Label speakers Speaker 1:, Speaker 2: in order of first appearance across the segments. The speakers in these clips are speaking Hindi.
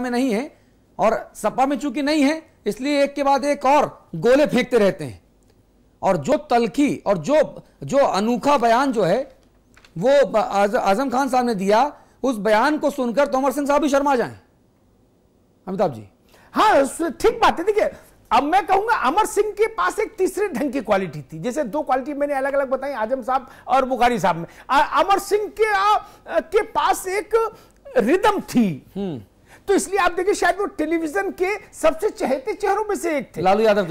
Speaker 1: में नहीं है, और सपा में चूंकि नहीं है इसलिए एक के बाद एक और गोले फेंकते रहते हैं। और जो तलखी और जो अनूठा बयान जो है वो आजम खान साहब ने दिया, उस बयान को सुनकर तो अमर सिंह साहब भी शर्मा जाएं। अमिताभ जी।
Speaker 2: हाँ, ठीक बात है। देखिए, अब मैं कहूंगा अमर सिंह के पास एक तीसरे ढंग की क्वालिटी थी। जैसे दो क्वालिटी मैंने अलग अलग बताई आजम साहब और बुखारी साहब में, अमर सिंह के पास एक रिदम थी। तो इसलिए आप देखिए, शायद वो टेलीविजन के सबसे चहेते चेहरों में से एक थे।
Speaker 1: लालू यादव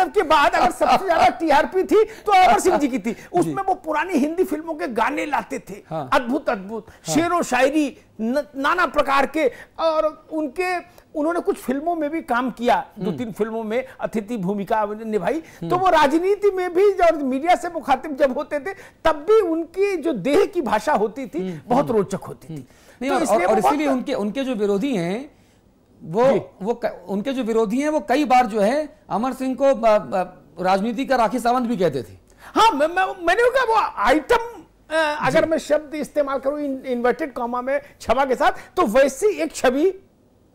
Speaker 1: के बाद
Speaker 2: अगर सबसे ज्यादा टीआरपी थी तो अमर सिंह जी की थी। उसमें वो पुरानी हिंदी फिल्मों के गाने लाते थे। हाँ। अद्भुत अद्भुत शेरो शायरी नाना प्रकार के, और उन्होंने कुछ फिल्मों में भी काम किया, 2-3 फिल्मों में अतिथि भूमिका निभाई। तो वो राजनीति में भी जब मीडिया से मुखातिब जब होते थे तब भी उनकी जो देह की भाषा होती थी बहुत रोचक होती थी।
Speaker 1: नहीं, और इसीलिए उनके जो विरोधी हैं वो उनके जो विरोधी हैं वो कई बार जो है अमर सिंह को राजनीति का राखी सावंत भी कहते थे।
Speaker 2: हाँ, मैंने कहा वो आइटम, अगर मैं शब्द इस्तेमाल करूं इन्वर्टेड कॉमा में क्षमा के साथ, तो वैसी एक छवि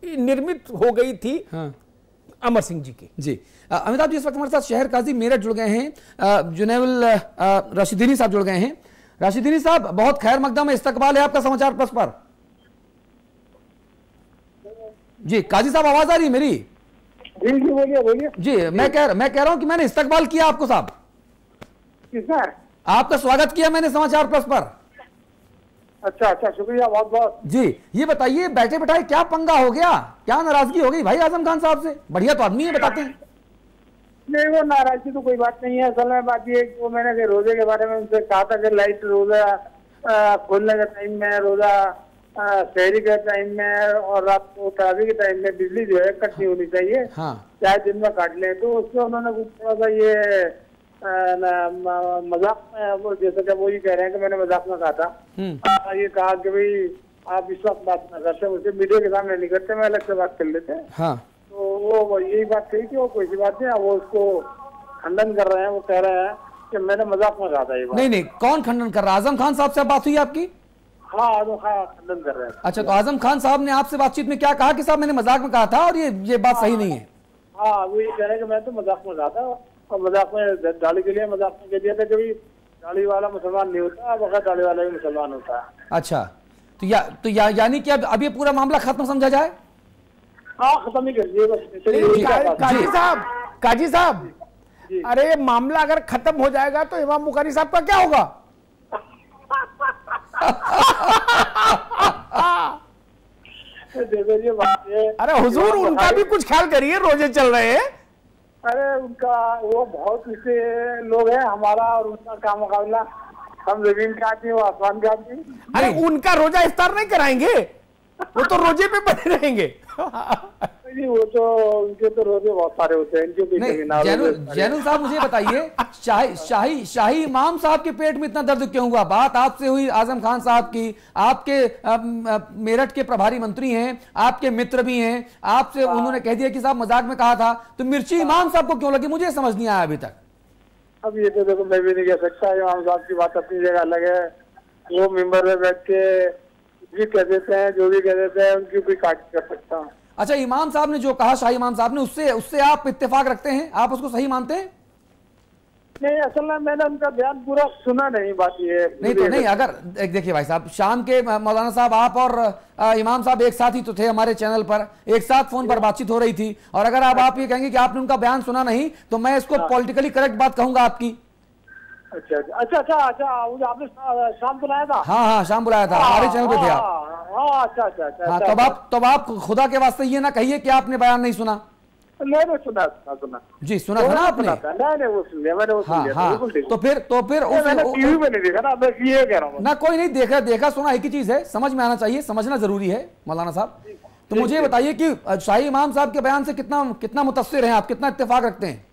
Speaker 2: निर्मित हो गई थी। हाँ। अमर सिंह जी की। जी
Speaker 1: अमिताभ जी, इस वक्त हमारे साथ शहर काजी मेरठ जुड़ गए हैं, जुनैल राशिदीनी साहब जुड़ गए हैं। राशिदीनी साहब, बहुत खैर मकदम इस्तकबाल है आपका समाचार प्लस पर। जी काजी साहब, आवाज आ रही है मेरी?
Speaker 3: जी बोलिए।
Speaker 1: जी मैं कह रहा हूं कि मैंने इस्तकबाल किया आपको साहब।
Speaker 3: किसने?
Speaker 1: आपका स्वागत किया मैंने समाचार प्लस पर।
Speaker 3: अच्छा, शुक्रिया बहुत बहुत।
Speaker 1: जी ये बताइए, बैठे बैठाए क्या पंगा हो गया, क्या नाराजगी हो गई भाई आजम खान साहब से? बढ़िया तो आदमी है, बताते हैं।
Speaker 3: नहीं, वो नाराजगी तो कोई बात नहीं है। असल में बात ये, वो मैंने रोजे के बारे में उनसे कहा था कि लाइट रोजा खोलने के टाइम में, रोजा शहरी के टाइम में और रात को तरावी के टाइम में बिजली जो है कट नहीं होनी चाहिए। हाँ। चाहे दिन में काट लें। तो उससे उन्होंने थोड़ा सा ये मजाक में, वो जैसे कि वो ये कह रहे हैं कि मैंने मजाक में कहा था, ये कहा कि भाई आप इस वक्त बात ना करते, मुझे मीडिया के सामने नहीं करते, मैं अलग से बात कर लेते हैं। हाँ। तो वो यही बात कही कि वो कोई सी बात नहीं, वो उसको खंडन कर रहे हैं। वो कह रहे हैं कि मैंने मजाक में कहा था ये बात।
Speaker 1: नहीं, कौन खंडन कर रहा है? आजम खान साहब से बात हुई आपकी?
Speaker 3: हाँ, खंडन कर रहे हैं।
Speaker 1: अच्छा, तो आजम खान साहब ने आपसे बातचीत में क्या कहा कि साहब मैंने मजाक में कहा था और ये बात सही नहीं है?
Speaker 3: हाँ, वो ये कह रहे हैं कि मैं तो मजाक में कहा था, और मजाक में दाढ़ी के लिए मजाक में कह दिया था कि भाई दाढ़ी वाला मुसलमान नहीं होता, बगैर दाढ़ी वाला ही मुसलमान होता है।
Speaker 1: अच्छा, तो यानी कि अब ये पूरा मामला खत्म समझा जाए?
Speaker 3: हाँ, खत्म ही कर दिए बस।
Speaker 2: काजी साहब, अरे मामला अगर खत्म हो जाएगा तो इमाम बुखारी साहब का क्या होगा? अरे हुजूर, उनका भी कुछ ख्याल करिए, रोजे चल रहे हैं।
Speaker 3: अरे उनका, वो बहुत से लोग हैं, हमारा और उनका का मुकाबला, हम जमीन का आदमी, वो आसमान का आदमी।
Speaker 2: अरे उनका रोजा इफ्तार नहीं कराएंगे, वो तो रोजे पे बने रहेंगे।
Speaker 3: नहीं, वो तो उनके तो रोजे बहुत सारे होते हैं, इनके
Speaker 1: जैनुल साहब मुझे बताइए, शाही इमाम साहब के पेट में इतना दर्द क्यों हुआ? बात आपसे हुई आजम खान साहब की, आपके मेरठ के प्रभारी मंत्री हैं, आपके मित्र भी हैं, आपसे उन्होंने कह दिया कि साहब मजाक में कहा था, तो मिर्ची इमाम साहब को क्यों लगी? मुझे समझ नहीं आया अभी तक।
Speaker 3: अब ये तो देखो, मैं भी नहीं कह सकता, इमाम साहब की बात अपनी जगह अलग है। वो मेंबर में बैठ के भी कह देते हैं, जो भी कह देते हैं, उनकी कोई काट कर सकता हूँ।
Speaker 1: अच्छा, इमाम साहब ने जो कहा, शाही इमाम साहब ने, उससे आप इत्तेफाक रखते हैं? आप उसको सही मानते हैं?
Speaker 3: नहीं, असल में मैंने उनका बयान पूरा सुना नहीं, बात ये है।
Speaker 1: नहीं तो नहीं, अगर देखिए भाई साहब, शाम के मौलाना साहब, आप और इमाम साहब एक साथ ही तो थे हमारे चैनल पर, एक साथ फोन पर बातचीत हो रही थी, और अगर आप ये कहेंगे कि आपने उनका बयान सुना नहीं, तो मैं इसको पॉलिटिकली करेक्ट बात कहूंगा आपकी।
Speaker 3: अच्छा, आपने शाम बुलाया था?
Speaker 1: हाँ, शाम बुलाया था, हमारे चैनल पे थे आप।
Speaker 3: अच्छा।
Speaker 1: तब आप खुदा के वास्ते ये ना कहिए कि आपने बयान नहीं सुना।
Speaker 3: नहीं, सुना
Speaker 1: जी, सुना था ना आपने?
Speaker 3: नहीं, वो सुन लिया मैंने, वो सुन लिया।
Speaker 1: हाँ, तो फिर
Speaker 3: मैंने टीवी में नहीं देखा ना, मैं ये कह रहा हूँ
Speaker 1: ना। कोई नहीं, देखा सुना एक ही चीज है, समझ में आना चाहिए, समझना जरूरी है मौलाना साहब। तो मुझे बताइए कि शाही इमाम साहब के बयान से कितना मुतस्सिर हैं आप, कितना इत्तेफाक रखते हैं?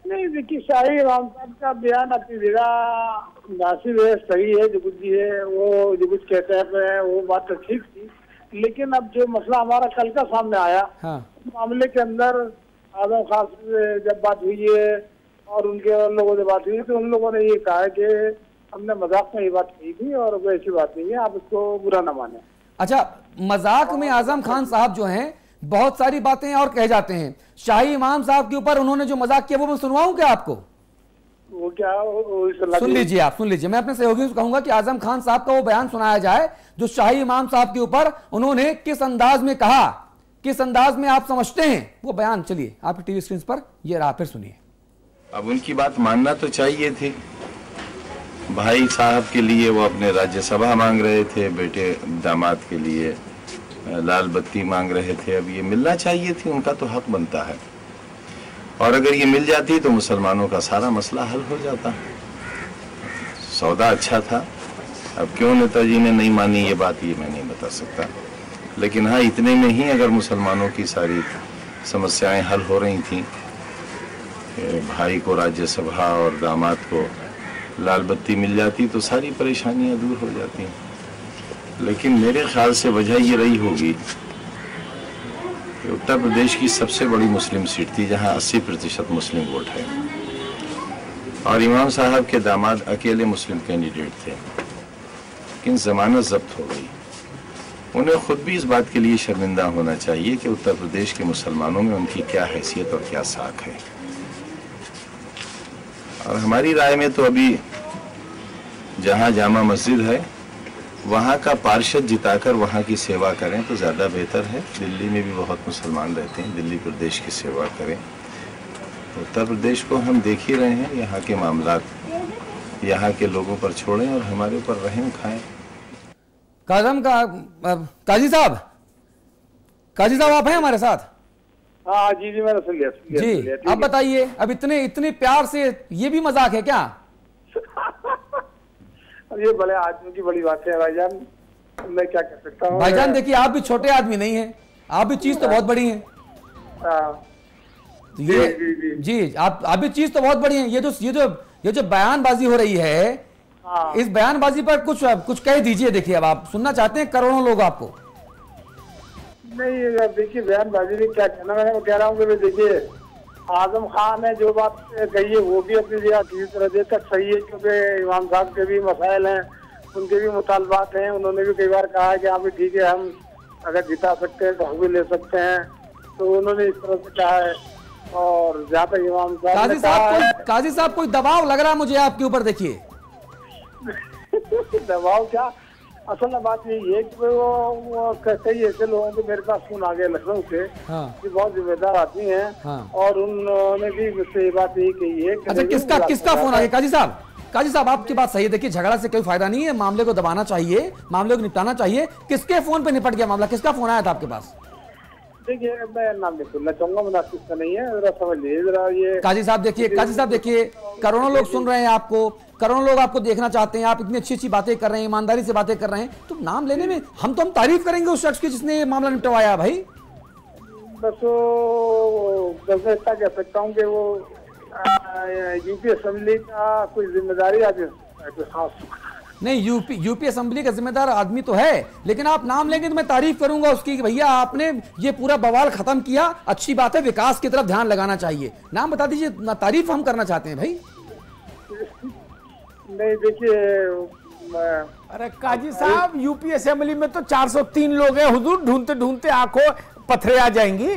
Speaker 3: नहीं, देखिए, शाही इमाम साहब का बयान अपनी जगह नासिब है, सही है, जो कुछ भी है, वो जो कुछ कहते हैं वो बात तो ठीक थी। लेकिन अब जो मसला हमारा कल का सामने आया, मामले के अंदर आजम खान से जब बात हुई है और उनके लोगों से बात हुई, तो उन लोगों ने ये कहा कि हमने मजाक में ये बात कही थी और वो ऐसी बात नहीं है, आप उसको बुरा ना माने।
Speaker 1: अच्छा, मजाक में आजम खान साहब जो हैं बहुत सारी बातें और कह जाते हैं। शाही इमाम साहब के ऊपर उन्होंने जो मजाक किया वो मैं सुनवाऊं क्या आपको?
Speaker 3: वो क्या
Speaker 1: सुन लीजिए, आप सुन लीजिए। मैं अपने सहयोगियों से कहूंगा कि आजम खान साहब का वो बयान सुनाया जाए जो शाही इमाम साहब के ऊपर उन्होंने किस अंदाज में कहा, किस अंदाज में आप समझते हैं वो बयान। चलिए आपकी टीवी स्क्रीन पर ये रहा, फिर सुनिए।
Speaker 4: अब उनकी बात मानना तो चाहिए थी। भाई साहब के लिए वो अपने राज्यसभा मांग रहे थे, बेटे दामाद के लिए लाल बत्ती मांग रहे थे। अब ये मिलना चाहिए थी, उनका तो हक बनता है। और अगर ये मिल जाती तो मुसलमानों का सारा मसला हल हो जाता। सौदा अच्छा था। अब क्यों नेताजी ने नहीं मानी ये बात, ये मैं नहीं बता सकता। लेकिन हाँ, इतने में ही अगर मुसलमानों की सारी समस्याएं हल हो रही थीं, भाई को राज्यसभा और दामाद को लाल बत्ती मिल जाती तो सारी परेशानियां दूर हो जाती। लेकिन मेरे ख्याल से वजह ये रही होगी कि उत्तर प्रदेश की सबसे बड़ी मुस्लिम सीट थी जहां 80% मुस्लिम वोट है, और इमाम साहब के दामाद अकेले मुस्लिम कैंडिडेट थे। लेकिन जमानत जब्त हो गई। उन्हें खुद भी इस बात के लिए शर्मिंदा होना चाहिए कि उत्तर प्रदेश के मुसलमानों में उनकी क्या हैसियत और क्या साख है। और हमारी राय में तो अभी जहां जामा मस्जिद है वहां का पार्षद जिताकर वहां की सेवा करें तो ज्यादा बेहतर है। दिल्ली में भी बहुत मुसलमान रहते हैं, दिल्ली प्रदेश की सेवा करें। उत्तर प्रदेश को हम देख ही रहे हैं, यहाँ के मामलात यहाँ के लोगों पर छोड़ें और हमारे ऊपर रहम खाएं।
Speaker 1: काजी साहब आप हैं हमारे साथ?
Speaker 3: हाँ जी जी, मैंने सुन लिया
Speaker 1: जी। अब बताइए, अब इतने प्यार से ये भी मजाक है क्या?
Speaker 3: ये बड़े आदमी की बड़ी बात है भाईजान, मैं क्या कर सकता हूँ।
Speaker 1: भाईजान देखिए, आप भी छोटे आदमी नहीं हैं, आप भी चीज तो बहुत बड़ी है। ये जी, आप भी चीज तो बहुत बड़ी है। ये जो बयानबाजी हो रही है, इस बयानबाजी पर कुछ कह दीजिए। देखिए, अब आप सुनना चाहते हैं करोड़ों लोग आपको।
Speaker 3: नहीं देखिए, बयानबाजी भी क्या कहना, मैं कह रहा हूँ कि देखिए आजम खान ने जो बात कही है वो भी अपनी जगह किसी तरह तक सही है, क्योंकि इमाम साहब के भी मसाइल हैं, उनके भी मुतालबात हैं। उन्होंने भी कई बार कहा है कि हाँ भी ठीक है, हम अगर जिता सकते हैं तो हम भी ले सकते हैं, तो उन्होंने इस तरह से कहा है। और जहाँ तक इमाम साहब
Speaker 1: काजी साहब कोई दबाव लग रहा है मुझे आपके ऊपर। देखिए
Speaker 3: दबाव क्या, असल में बात यही है कि वो कई ऐसे लोगों के मेरे पास फोन आ गए लखनऊ से, कि बहुत जिम्मेदार आदमी हैं, और उन्होंने भी मुझसे ये बात यही कही है।
Speaker 1: अच्छा, किसका फोन आ गया? काजी साहब आपकी बात सही है। देखिए, झगड़ा से कोई फायदा नहीं है, मामले को दबाना चाहिए, मामले को निपटाना चाहिए। किसके फोन पे निपट गया मामला? किसका फोन आया था आपके पास?
Speaker 3: देखिए, मैं नाम नहीं सुनना चाहूंगा, मुनासिब का नहीं है, जरा समझ लीजिए जरा ये।
Speaker 1: काजी साहब देखिए, करोड़ों लोग सुन रहे हैं आपको, करोड़ों लोग आपको देखना चाहते हैं। आप इतनी अच्छी बातें कर रहे हैं, ईमानदारी से बातें कर रहे हैं, तो नाम लेने में हम तारीफ करेंगे उस शख्स की जिसने ये मामला निपटवाया भाई।
Speaker 3: बस मैं इतना कह सकता हूँ कि वो यूपी असेंबली का कोई जिम्मेदारी आज खास
Speaker 1: नहीं, यूपी असेंबली का जिम्मेदार आदमी तो है, लेकिन आप नाम लेंगे तो मैं तारीफ करूंगा उसकी कि भैया आपने ये पूरा बवाल खत्म किया, अच्छी बात है, विकास की तरफ ध्यान लगाना चाहिए। नाम बता दीजिए, तारीफ हम करना चाहते हैं भाई।
Speaker 3: नहीं देखिए,
Speaker 2: अरे काजी साहब, यूपी असेंबली में तो 403 लोग हैं हुजूर, ढूंढते ढूंढते आंखों पत्थरे आ जाएंगी।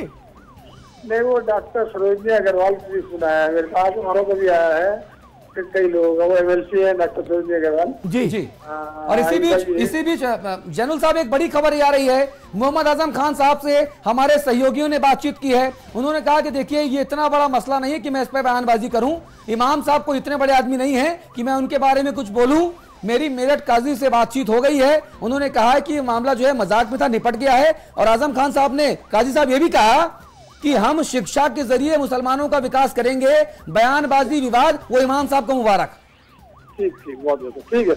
Speaker 3: नहीं, वो डॉक्टर सरोजनी अग्रवाल को भी सुना है मेरे पास, हमारों को भी आया है कई लोग, वो एमएलसी है डॉक्टर सरोजनी अग्रवाल जी।
Speaker 1: और इसी बीच जैनुल साहब, एक बड़ी खबर आ रही है, मोहम्मद आजम खान साहब से हमारे सहयोगियों ने बातचीत की है। उन्होंने कहा कि देखिए, ये इतना बड़ा मसला नहीं है कि मैं इस पर बयानबाजी करूं। इमाम साहब को इतने बड़े आदमी नहीं है कि मैं उनके बारे में कुछ बोलूं। मेरी मेरठ काजी से बातचीत हो गई है, उन्होंने कहा है कि ये मामला जो है मजाक में था, निपट गया है। और आजम खान साहब ने, काजी साहब ये भी कहा कि हम शिक्षा के जरिए मुसलमानों का विकास करेंगे। बयानबाजी विवाद, वो इमाम साहब को मुबारक।
Speaker 3: ठीक बहुत ठीक है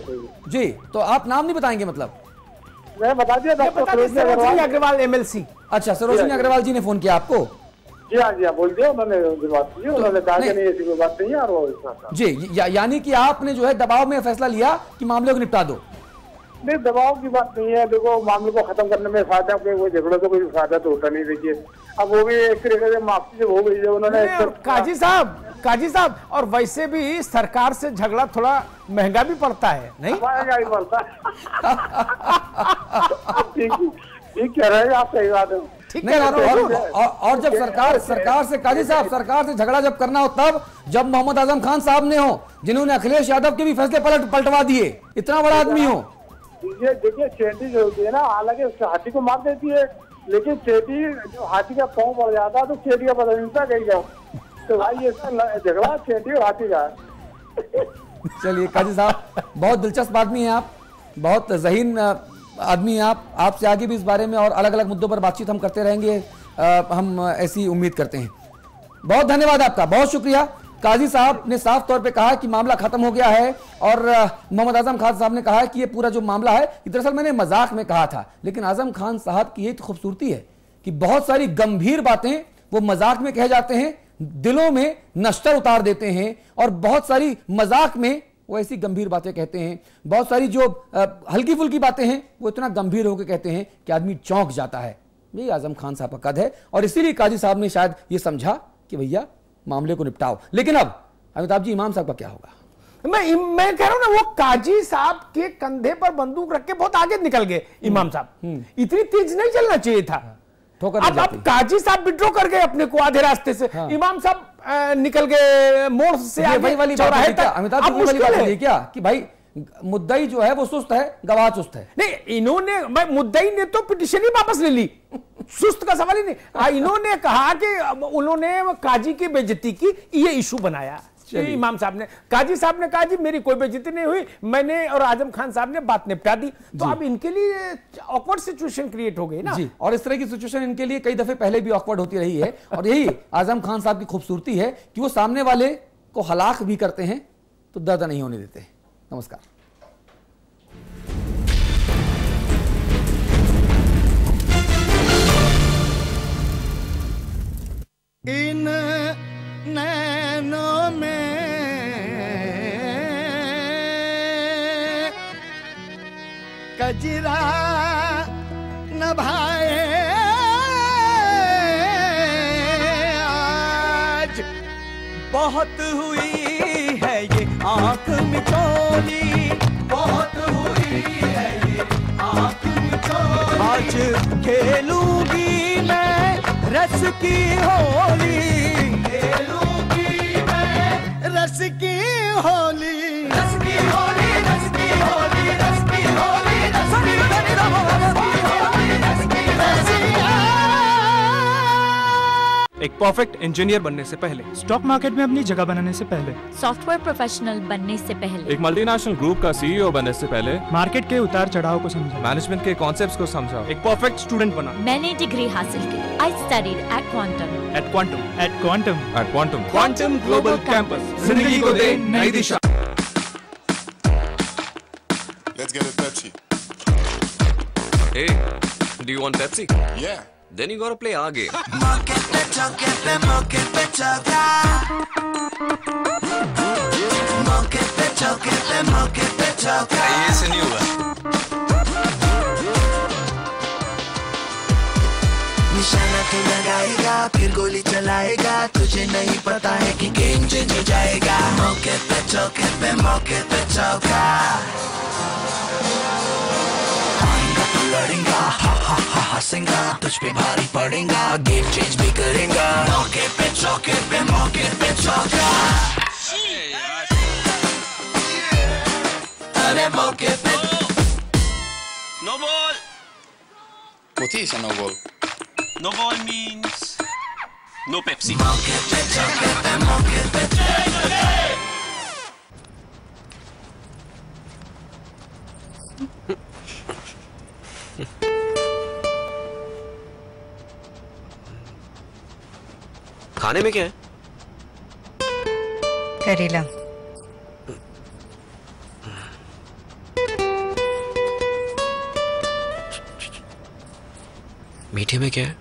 Speaker 1: जी। तो आप नाम नहीं बताएंगे? मतलब
Speaker 3: मैं बता दिया, डॉक्टर
Speaker 2: सरोजनी अग्रवाल एमएलसी।
Speaker 1: अच्छा, सरोजनी अग्रवाल जी ने फोन किया आपको?
Speaker 3: जी हाँ, बोल दिया उन्होंने, बात की उन्होंने कहा कि नहीं ऐसी कोई बात नहीं है। और वो
Speaker 1: जी, यानी कि आपने जो है दबाव में फैसला लिया कि मामले को निपटा दो।
Speaker 3: नहीं, दबाव की बात नहीं है। देखो, मामले को खत्म करने में फायदा, वो झगड़ों से कोई फायदा तो होता नहीं। देखिए, अब वो भी एक तरीके से माफी जब हो गई है उन्होंने।
Speaker 2: काजी साहब, और वैसे भी सरकार से झगड़ा थोड़ा महंगा भी पड़ता है, नहीं?
Speaker 3: महंगा ही पड़ता है। ठीक कह रहे हैं आप, सही बात है।
Speaker 1: नहीं, और जब सरकार से काजी साहब, सरकार से झगड़ा जब करना हो तब, जब मोहम्मद आजम खान साहब ने हो, जिन्होंने अखिलेश यादव के भी फैसले पलटवा दिए, इतना बड़ा आदमी हो।
Speaker 3: देखिए चेटी जो होती है ना, हालांकि हाथी को मार देती है, लेकिन चेटी जो हाथी का पाँव पड़ जाता है तो चेटी का पता नहीं चलता कहीं जाओ। तो भाई ये झगड़ा चेटी और हाथी का।
Speaker 1: चलिए काजी साहब, बहुत दिलचस्प आदमी है आप, बहुत ज़हीन आदमी हैं आप। आपसे आगे भी इस बारे में और अलग अलग मुद्दों पर बातचीत हम करते रहेंगे, हम ऐसी उम्मीद करते हैं। बहुत धन्यवाद आपका, बहुत शुक्रिया। काजी साहब ने साफ तौर पे कहा कि मामला खत्म हो गया है, और मोहम्मद आजम खान साहब ने कहा है कि ये पूरा जो मामला है, दरअसल मैंने मजाक में कहा था, लेकिन आजम खान साहब की ये तो खूबसूरती है कि बहुत सारी गंभीर बातें वो मजाक में कहे जाते हैं, दिलों में नश्तर उतार देते हैं, और बहुत सारी मजाक में वो ऐसी गंभीर बातें कहते हैं, बहुत सारी जो हल्की फुल्की बातें हैं वो इतना गंभीर होकर कहते हैं कि आदमी चौंक जाता है। यही आजम खान साहब का कद है, और इसीलिए काजी साहब ने शायद ये समझा कि भैया मामले को निपटाओ। लेकिन अब अमिताभ जी, इमाम साहब का क्या होगा?
Speaker 2: मैं कह रहा हूं ना, वो काजी साहब के कंधे पर बंदूक रख के बहुत आगे निकल गए इमाम साहब। इतनी तेज नहीं चलना चाहिए था। अब काजी साहब विड्रॉ कर गए अपने को आधे रास्ते से। हाँ। इमाम साहब निकल गए मोड़ से आगे चौराहे तक।
Speaker 1: अमिताभ जी वाली बात है क्या कि भाई मुद्दई जो है वो सुस्त है, गवाह चुस्त है?
Speaker 2: नहीं, इन्होंने, मुद्दई ने तो पिटीशन ही वापस ले ली, सुस्त का सवाल ही नहीं। इन्होंने कहा कि उन्होंने काजी की बेइज्जती की, ये इशू बनाया इमाम साहब ने। काजी साहब ने कहा जी मेरी कोई बेइज्जती नहीं हुई, मैंने और आजम खान साहब ने बात निपटा दी। तो अब इनके लिए ऑकवर्ड सिचुएशन क्रिएट हो गई ना
Speaker 1: जी। और इस तरह की सिचुएशन इनके लिए कई दफे पहले भी ऑकवर्ड होती रही है, और यही आजम खान साहब की खूबसूरती है कि वो सामने वाले को हलाक भी करते हैं तो दर्द नहीं होने देते। नमस्कार।
Speaker 5: इन नैनों में कजरा न भाए आज, बहुत हुई है ये आंख मिचौली, बहुत हुई है ये आंख मिचौली। आज खेलूंगी मैं रस की होली, खेलूंगी मैं रस की होली, रस की होली, रस की होली, रस की होली, रस की
Speaker 6: एक परफेक्ट इंजीनियर बनने से पहले,
Speaker 7: स्टॉक मार्केट में अपनी जगह बनाने से पहले,
Speaker 8: सॉफ्टवेयर प्रोफेशनल बनने से पहले,
Speaker 6: एक मल्टीनेशनल ग्रुप का सीईओ बनने से पहले,
Speaker 7: मार्केट के उतार चढ़ाव को समझा,
Speaker 6: मैनेजमेंट के कॉन्सेप्ट्स को समझा, एक परफेक्ट स्टूडेंट बना।
Speaker 8: मैंने डिग्री हासिल की। I studied at Quantum,
Speaker 6: at Quantum,
Speaker 7: at Quantum,
Speaker 6: at Quantum, Quantum Global Campus, जिंदगी को दे नई दिशा।
Speaker 9: Let's get it touchy.
Speaker 10: Hey, do you want Pepsi?
Speaker 9: Yeah.
Speaker 10: Then you gotta play our game.
Speaker 5: मौके पे चौके पे मौके पे चौका, मौके पे चौके पे मौके पे चौका।
Speaker 10: ये से नहीं हुआ।
Speaker 5: निशाना तू लगाएगा फिर गोली चलाएगा, तुझे नहीं पता है कि गेम चेंज हो जाएगा। मौके पे चौके पे मौके पे चौका, लड़ेगा हा हा हा हंसेगा, तुझ पे भारी पड़ेगा, गेम चेंज भी करेगा। मौके पे चौके पे मौके पे चौका, अरे मौके पे।
Speaker 10: No ball.
Speaker 9: What is a no ball?
Speaker 10: No ball means no Pepsi.
Speaker 5: मौके पे चौके पे मौके पे
Speaker 10: खाने में क्या है?
Speaker 11: करेला।
Speaker 10: मीठे में क्या है?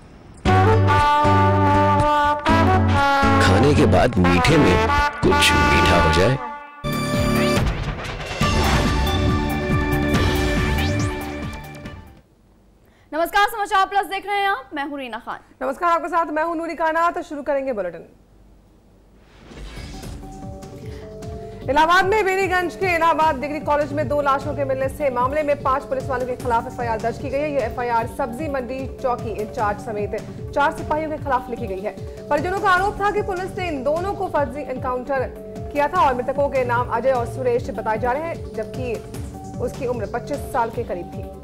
Speaker 10: खाने के बाद मीठे में कुछ मीठा हो जाए।
Speaker 12: नमस्कार, समाचार प्लस देख रहे हैं आप, मैं हूं रीना खान।
Speaker 13: नमस्कार, आपके साथ मैं हूं नूरी काना। तो शुरू करेंगे बुलेटिन।
Speaker 11: इलाहाबाद में बेनीगंज के इलाहाबाद डिग्री कॉलेज में 2 लाशों के मिलने से मामले में 5 पुलिस वालों के खिलाफ एफआईआर दर्ज की गई है। ये एफआईआर सब्जी मंडी चौकी इंचार्ज समेत 4 सिपाहियों के खिलाफ लिखी गई है। परिजनों का आरोप था कि पुलिस ने इन दोनों को फर्जी एनकाउंटर किया था और मृतकों के नाम अजय और सुरेश बताए जा रहे हैं, जबकि उसकी उम्र 25 साल के करीब थी।